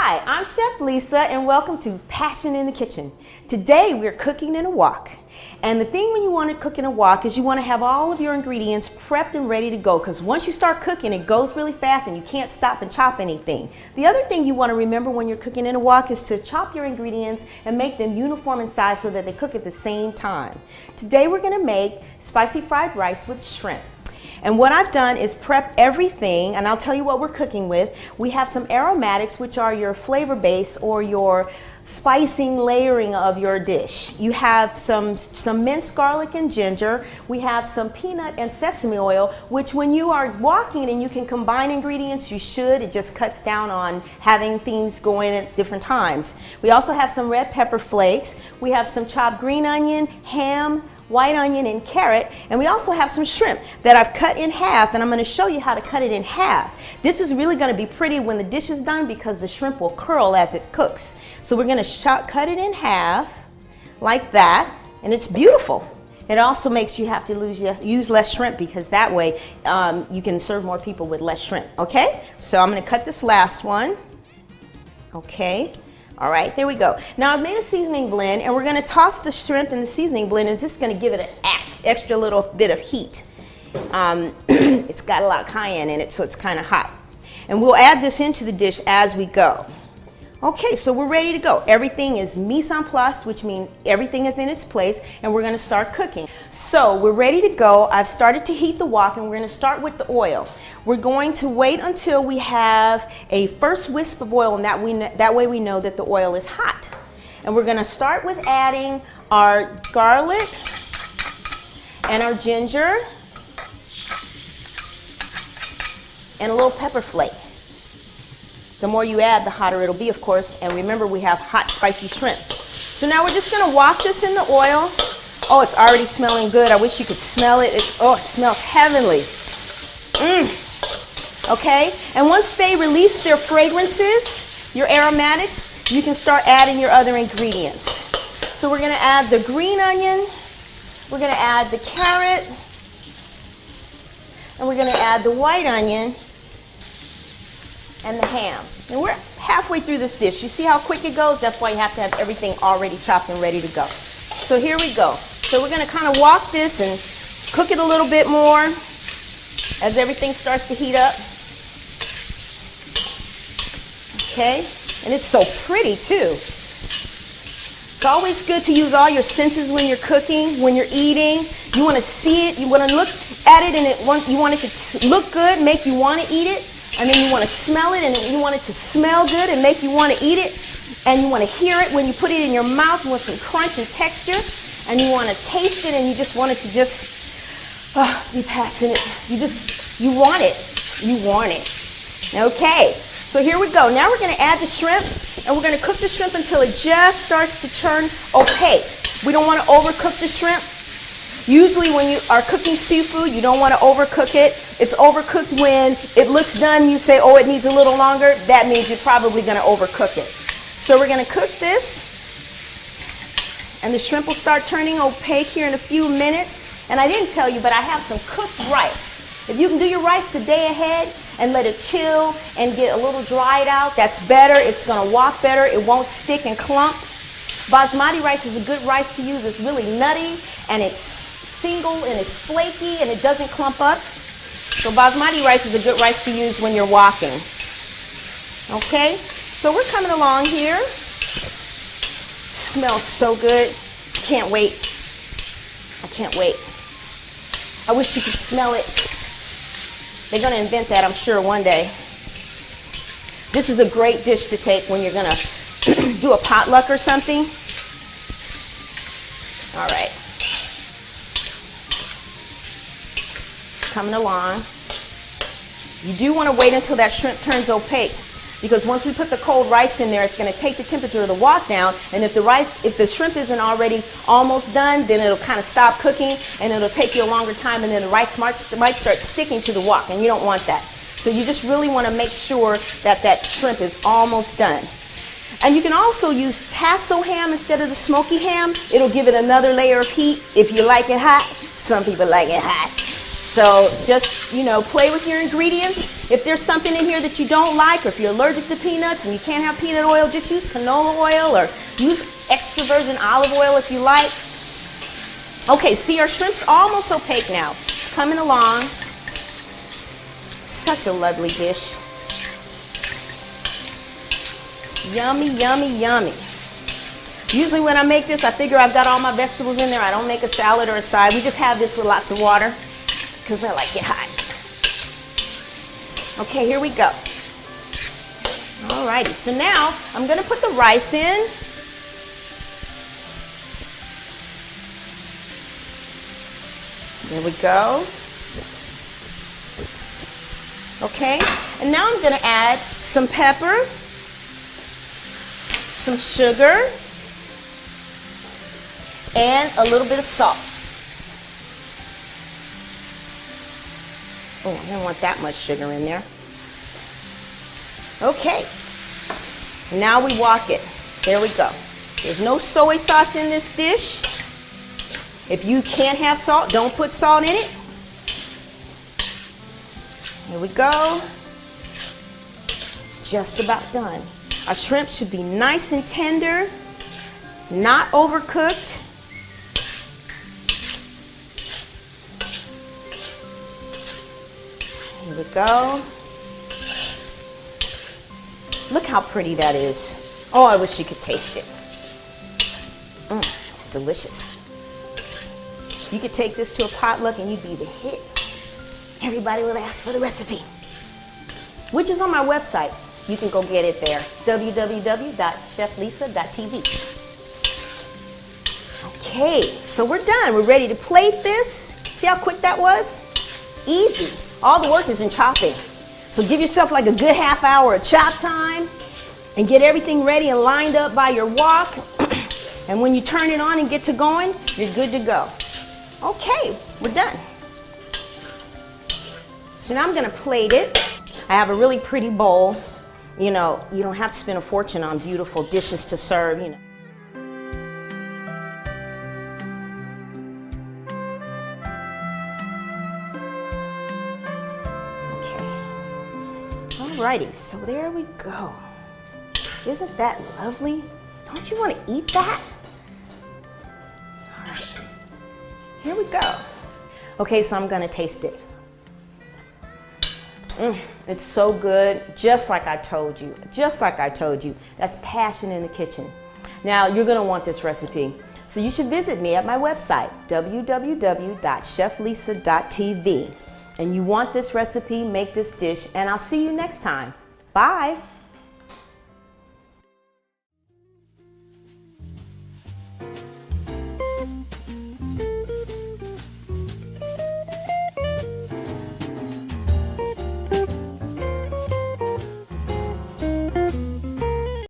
Hi, I'm Chef Lisa and welcome to Passion in the Kitchen. Today we're cooking in a wok. And the thing when you want to cook in a wok is you want to have all of your ingredients prepped and ready to go, because once you start cooking it goes really fast and you can't stop and chop anything. The other thing you want to remember when you're cooking in a wok is to chop your ingredients and make them uniform in size so that they cook at the same time. Today we're going to make spicy fried rice with shrimp. And what I've done is prep everything, and I'll tell you what we're cooking with. We have some aromatics, which are your flavor base or your spicing layering of your dish. You have some minced garlic and ginger. We have some peanut and sesame oil, which when you are woking and you can combine ingredients, you should. It just cuts down on having things going at different times. We also have some red pepper flakes. We have some chopped green onion, ham, white onion, and carrot, and we also have some shrimp that I've cut in half, and I'm going to show you how to cut it in half. This is really going to be pretty when the dish is done because the shrimp will curl as it cooks. So we're going to cut it in half like that, and it's beautiful. It also makes you have to use less shrimp because that way you can serve more people with less shrimp. Okay, so I'm going to cut this last one. Okay. All right, there we go. Now I've made a seasoning blend, and we're going to toss the shrimp in the seasoning blend, and it's just going to give it an extra little bit of heat. It's got a lot of cayenne in it, so it's kind of hot. And we'll add this into the dish as we go. Okay, so we're ready to go. Everything is mise en place, which means everything is in its place, and we're going to start cooking. So we're ready to go. I've started to heat the wok, and we're going to start with the oil. We're going to wait until we have a first wisp of oil, and that way we know that the oil is hot. And we're going to start with adding our garlic and our ginger and a little pepper flake. The more you add, the hotter it'll be, of course. And remember, we have hot, spicy shrimp. So now we're just going to wok this in the oil. Oh, it's already smelling good. I wish you could smell it. Oh, it smells heavenly. Okay, and once they release their fragrances, your aromatics, you can start adding your other ingredients. So we're going to add the green onion, we're going to add the carrot, and we're going to add the white onion and the ham. And we're halfway through this dish. You see how quick it goes? That's why you have to have everything already chopped and ready to go. So here we go. So we're going to kind of wok this and cook it a little bit more as everything starts to heat up. Okay, and it's so pretty too. It's always good to use all your senses when you're cooking, when you're eating. You want to see it, you want to look at it, and you want it to look good, make you want to eat it. And then you want to smell it, and you want it to smell good and make you want to eat it. And you want to hear it when you put it in your mouth. You want some crunch and texture. And you want to taste it, and you just want it to just be passionate. You want it. You want it. Okay. So here we go. Now we're going to add the shrimp, and we're going to cook the shrimp until it just starts to turn opaque. We don't want to overcook the shrimp. Usually when you are cooking seafood, you don't want to overcook it. It's overcooked when it looks done. You say, oh, it needs a little longer. That means you're probably going to overcook it. So we're going to cook this, and the shrimp will start turning opaque here in a few minutes. And I didn't tell you, but I have some cooked rice. If you can do your rice the day ahead and let it chill and get a little dried out, that's better. It's going to wok better. It won't stick and clump. Basmati rice is a good rice to use. It's really nutty, and it's single, and it's flaky, and it doesn't clump up. So basmati rice is a good rice to use when you're woking. Okay, so we're coming along here. Smells so good. Can't wait. I can't wait. I wish you could smell it. They're going to invent that, I'm sure, one day. This is a great dish to take when you're going to do a potluck or something. All right. Coming along. You do want to wait until that shrimp turns opaque, because once we put the cold rice in there, it's going to take the temperature of the wok down, and if the shrimp isn't already almost done, then it'll kind of stop cooking, and it'll take you a longer time, and then the rice might start sticking to the wok, and you don't want that. So you just really want to make sure that that shrimp is almost done. And you can also use tasso ham instead of the smoky ham. It'll give it another layer of heat if you like it hot. Some people like it hot. So just, play with your ingredients. If there's something in here that you don't like, or if you're allergic to peanuts and you can't have peanut oil, just use canola oil or use extra virgin olive oil if you like. Okay, see, our shrimp's almost opaque now. It's coming along. Such a lovely dish. Yummy, yummy, yummy. Usually when I make this, I figure I've got all my vegetables in there. I don't make a salad or a side. We just have this with lots of water because I like it hot. Okay, here we go. Alrighty, so now I'm going to put the rice in. There we go. Okay, and now I'm going to add some pepper, some sugar, and a little bit of salt. Oh, I don't want that much sugar in there. Okay, now we walk it. There we go. There's no soy sauce in this dish. If you can't have salt, don't put salt in it. Here we go. It's just about done. Our shrimp should be nice and tender, not overcooked. Here we go. Look how pretty that is. Oh, I wish you could taste it. It's delicious. You could take this to a potluck and you'd be the hit. Everybody will ask for the recipe, which is on my website. You can go get it there, www.cheflisa.tv. Okay, so we're done. We're ready to plate this. See how quick that was? Easy. All the work is in chopping. So give yourself like a good half hour of chop time and get everything ready and lined up by your wok. And when you turn it on and get to going, you're good to go. Okay, we're done. So now I'm going to plate it. I have a really pretty bowl. You know, you don't have to spend a fortune on beautiful dishes to serve, you know. Alrighty, so there we go. Isn't that lovely? Don't you want to eat that? All right, here we go. Okay, so I'm gonna taste it. It's so good, just like I told you. Just like I told you. That's passion in the kitchen. Now, you're gonna want this recipe. So you should visit me at my website, www.cheflisa.tv. And you want this recipe, make this dish, and I'll see you next time. Bye.